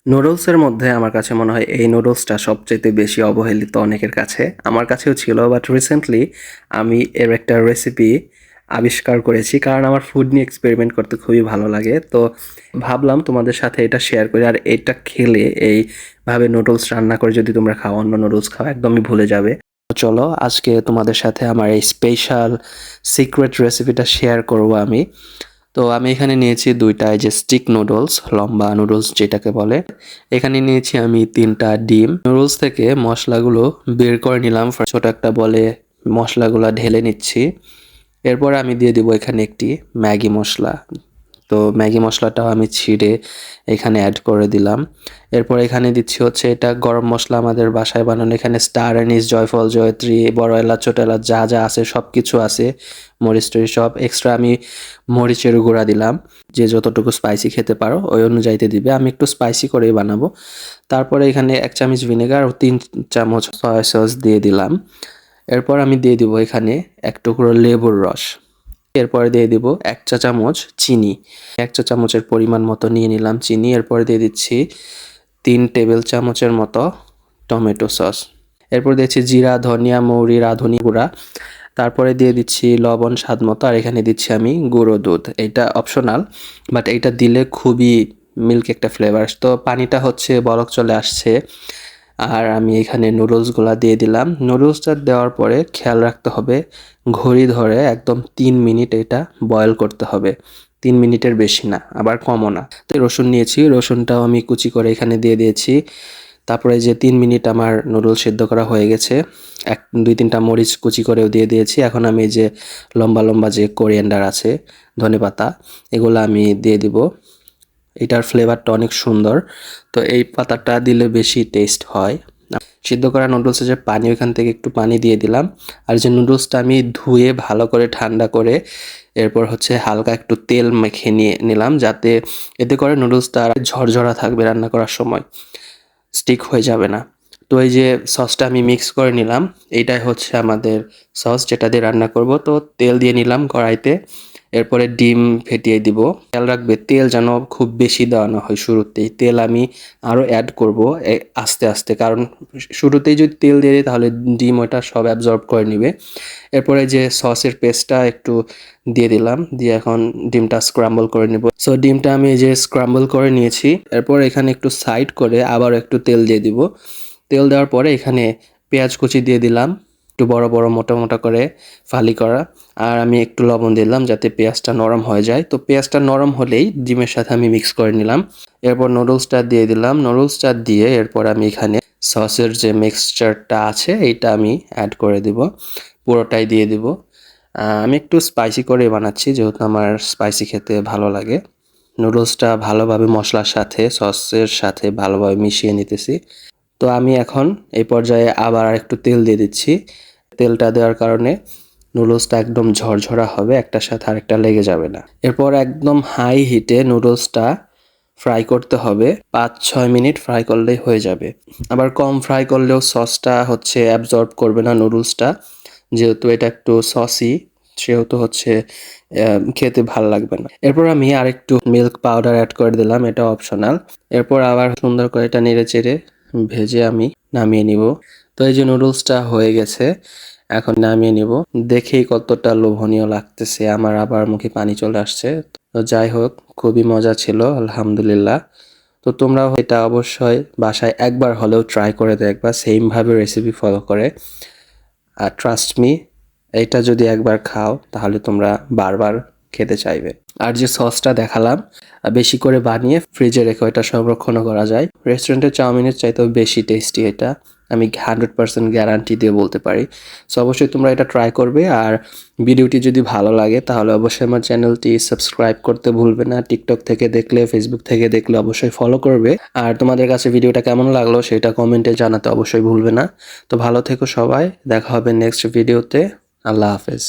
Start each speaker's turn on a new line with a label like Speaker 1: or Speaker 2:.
Speaker 1: নুডলসের মধ্যে আমার কাছে মনে হয় এই নুডলসটা সবচাইতে বেশি অবহেলিত অনেকের কাছে। আমার কাছেও ছিল, বাট রিসেন্টলি আমি এর একটা রেসিপি আবিষ্কার করেছি, কারণ আমার ফুড নিয়ে এক্সপেরিমেন্ট করতে খুবই ভালো লাগে। তো ভাবলাম তোমাদের সাথে এটা শেয়ার করি। আর এটা খেলে এইভাবে নুডলস রান্না করে যদি তোমরা খাও, অন্য নুডলস খাও, একদমই ভুলে যাবে। তো চলো আজকে তোমাদের সাথে আমার এই স্পেশাল সিক্রেট রেসিপিটা শেয়ার করব আমি। তো আমি এখানে নিয়েছি ২টা এই যে স্টিক নুডলস, লম্বা নুডলস যেটাকে বলে। এখানে নিয়েছি আমি ৩টা ডিম। নুডলস থেকে মশলাগুলো বের করে নিলাম। ছোট একটা বলে মশলাগুলো ঢেলে নিচ্ছি। এরপর আমি দিয়ে দিব এখানে একটি ম্যাগি মশলা। তো ম্যাগি মশলাটাও আমি ছিঁড়ে এখানে অ্যাড করে দিলাম। এরপর এখানে দিচ্ছি হচ্ছে এটা গরম মশলা আমাদের বাসায় বানানো। এখানে স্টার অ্যানিস, জয়ফল, জয়ত্রী, বড় এলাচ, ছোট এলাচ যা যা আছে সব কিছু আছে, মরিচ টরিচ সব। এক্সট্রা আমি মরিচের গুঁড়া দিলাম, যে যতটুকু স্পাইসি খেতে পারো ওই অনুযায়ীতে দিবে। আমি একটু স্পাইসি করেই বানাবো। তারপরে এখানে ১ চামচ ভিনেগার ও ৩ চামচ সয়া সস দিয়ে দিলাম। এরপর আমি দিয়ে দিব এখানে ১ টুকরো লেবুর রস। এরপরে দিয়ে দিব ১ চা চামচ চিনি। ১ চা চামচের পরিমাণ মতো নিয়ে নিলাম চিনি। এরপরে দিয়ে দিচ্ছি ৩ টেবিল চামচের মতো টমেটো সস। এরপর দিচ্ছি জিরা, ধনিয়া, মৌরি, রাঁধুনি গুঁড়া। তারপরে দিয়ে দিচ্ছি লবণ স্বাদ মতো। আর এখানে দিচ্ছি আমি গুঁড়ো দুধ। এটা অপশনাল, বাট এইটা দিলে খুবই মিল্ক একটা ফ্লেভার। তো পানিটা হচ্ছে বলক চলে আসছে। আর আমি এখানে নুডলসগুলা দিয়ে দিলাম। নুডলসটা দেওয়ার পরে খেয়াল রাখতে হবে ঘড়ি ধরে একদম ৩ মিনিট এটা বয়েল করতে হবে। ৩ মিনিটের বেশি না, আবার কমও না। তো রসুন নিয়েছি, রসুনটাও আমি কুচি করে এখানে দিয়ে দিয়েছি। তারপরে যে ৩ মিনিট আমার নুডলস সেদ্ধ করা হয়ে গেছে। ২-৩টা মরিচ কুচি করেও দিয়ে দিয়েছি। এখন আমি এই যে লম্বা লম্বা যে কোরিয়ান্ডার আছে, ধনেপাতা, এগুলো আমি দিয়ে দিব। এটার ফ্লেভারটা অনেক সুন্দর। তো এই পাতাটা দিলে বেশি টেস্ট হয়। সিদ্ধ করা নুডলসের যে পানি, ওইখান থেকে একটু পানি দিয়ে দিলাম। আর যে নুডলসটা আমি ধুয়ে ভালো করে ঠান্ডা করে এরপর হচ্ছে হালকা একটু তেল মেখে নিয়ে নিলাম, যাতে এতে করে নুডলসটা ঝরঝরা থাকবে, রান্না করার সময় স্টিক হয়ে যাবে না। তো এই যে সসটা আমি মিক্স করে নিলাম, এইটাই হচ্ছে আমাদের সস যেটা দিয়ে রান্না করব। তো তেল দিয়ে নিলাম কড়াইতে। এরপরে ডিম ফেটিয়ে দিব। খেয়াল রাখবে তেল যেন খুব বেশি দেওয়া না হয় শুরুতেই। তেল আমি আরও অ্যাড করব আস্তে আস্তে, কারণ শুরুতেই যদি তেল দিয়ে দিই তাহলে ডিম ওটা সব অ্যাবজর্ব করে নিবে। এরপরে যে সসের পেস্টটা একটু দিয়ে দিলাম, দিয়ে এখন ডিমটা স্ক্রাম্বল করে নেব। সো ডিমটা আমি এই যে স্ক্রাম্বল করে নিয়েছি। এরপর এখানে একটু সাইড করে আবার একটু তেল দিয়ে দিব। তেল দেওয়ার পরে এখানে পেঁয়াজ কুচি দিয়ে দিলাম, একটু বড় বড় মোটা মোটা করে ফালি করা। আর আমি একটু লবণ দিলাম যাতে পেঁয়াজটা নরম হয়ে যায়। তো পেঁয়াজটা নরম হলেই ডিমের সাথে আমি মিক্স করে নিলাম। এরপর নুডলসটা দিয়ে দিলাম। নুডলসটা দিয়ে এরপর আমি এখানে সসের যে মিক্সচারটা আছে এইটা আমি অ্যাড করে দিব, পুরোটাই দিয়ে দিব। আমি একটু স্পাইসি করে বানাচ্ছি যেহেতু আমার স্পাইসি খেতে ভালো লাগে। নুডলসটা ভালোভাবে মশলার সাথে সসের সাথে ভালোভাবে মিশিয়ে নিতেছি। তো আমি এখন এই পর্যায়ে আবার একটু তেল দিয়ে দিচ্ছি। তেলটা দেওয়ার কারণে নুডলসটা একদম ঝরঝরা হবে, একটার সাথে আরেকটা লেগে যাবে না। এরপর একদম হাই হিটে নুডলসটা ফ্রাই করতে হবে। ৫-৬ মিনিট ফ্রাই করলেই হয়ে যাবে। আবার কম ফ্রাই করলেও সসটা হচ্ছে অ্যাবজর্ব করবে না নুডলসটা, যেহেতু এটা একটু সসি, সেহেতু হচ্ছে খেতে ভাল লাগবে না। এরপর আমি আরেকটু মিল্ক পাউডার অ্যাড করে দিলাম, এটা অপশনাল। এরপর আবার সুন্দর করে এটা নেড়ে চেড়ে ভেজে আমি নামিয়ে নিব। তো এই যে নুডলসটা হয়ে গেছে, এখন নামিয়ে নিব। দেখেই কতটা লোভনীয় লাগতেছে, আমার আবার মুখে পানি চলে আসছে। তো যাই হোক, খুবই মজা ছিল, আলহামদুলিল্লাহ। তো তোমরাও এটা অবশ্যই বাসায় একবার হলেও ট্রাই করে দেখবা, সেমভাবে রেসিপি ফলো করে। আর ট্রাস্ট মি, এইটা যদি একবার খাও তাহলে তোমরা বারবার খেতে চাইবে। আর যে সসটা দেখালাম, বেশি করে বানিয়ে ফ্রিজে রেখে এটা সংরক্ষণও করা যায়। রেস্টুরেন্টের চাউমিনের চাইতেও বেশি টেস্টি এটা, আমি 100% গ্যারান্টি দিয়ে বলতে পারি। সো অবশ্যই তোমরা এটা ট্রাই করবে। আর ভিডিওটি যদি ভালো লাগে তাহলে অবশ্যই আমার চ্যানেলটি সাবস্ক্রাইব করতে ভুলবে না। টিকটক থেকে দেখলে, ফেসবুক থেকে দেখলে অবশ্যই ফলো করবে। আর তোমাদের কাছে ভিডিওটা কেমন লাগলো সেটা কমেন্টে জানাতে অবশ্যই ভুলবে না। তো ভালো থেকো সবাই, দেখা হবে নেক্সট ভিডিওতে। আল্লাহ হাফেজ।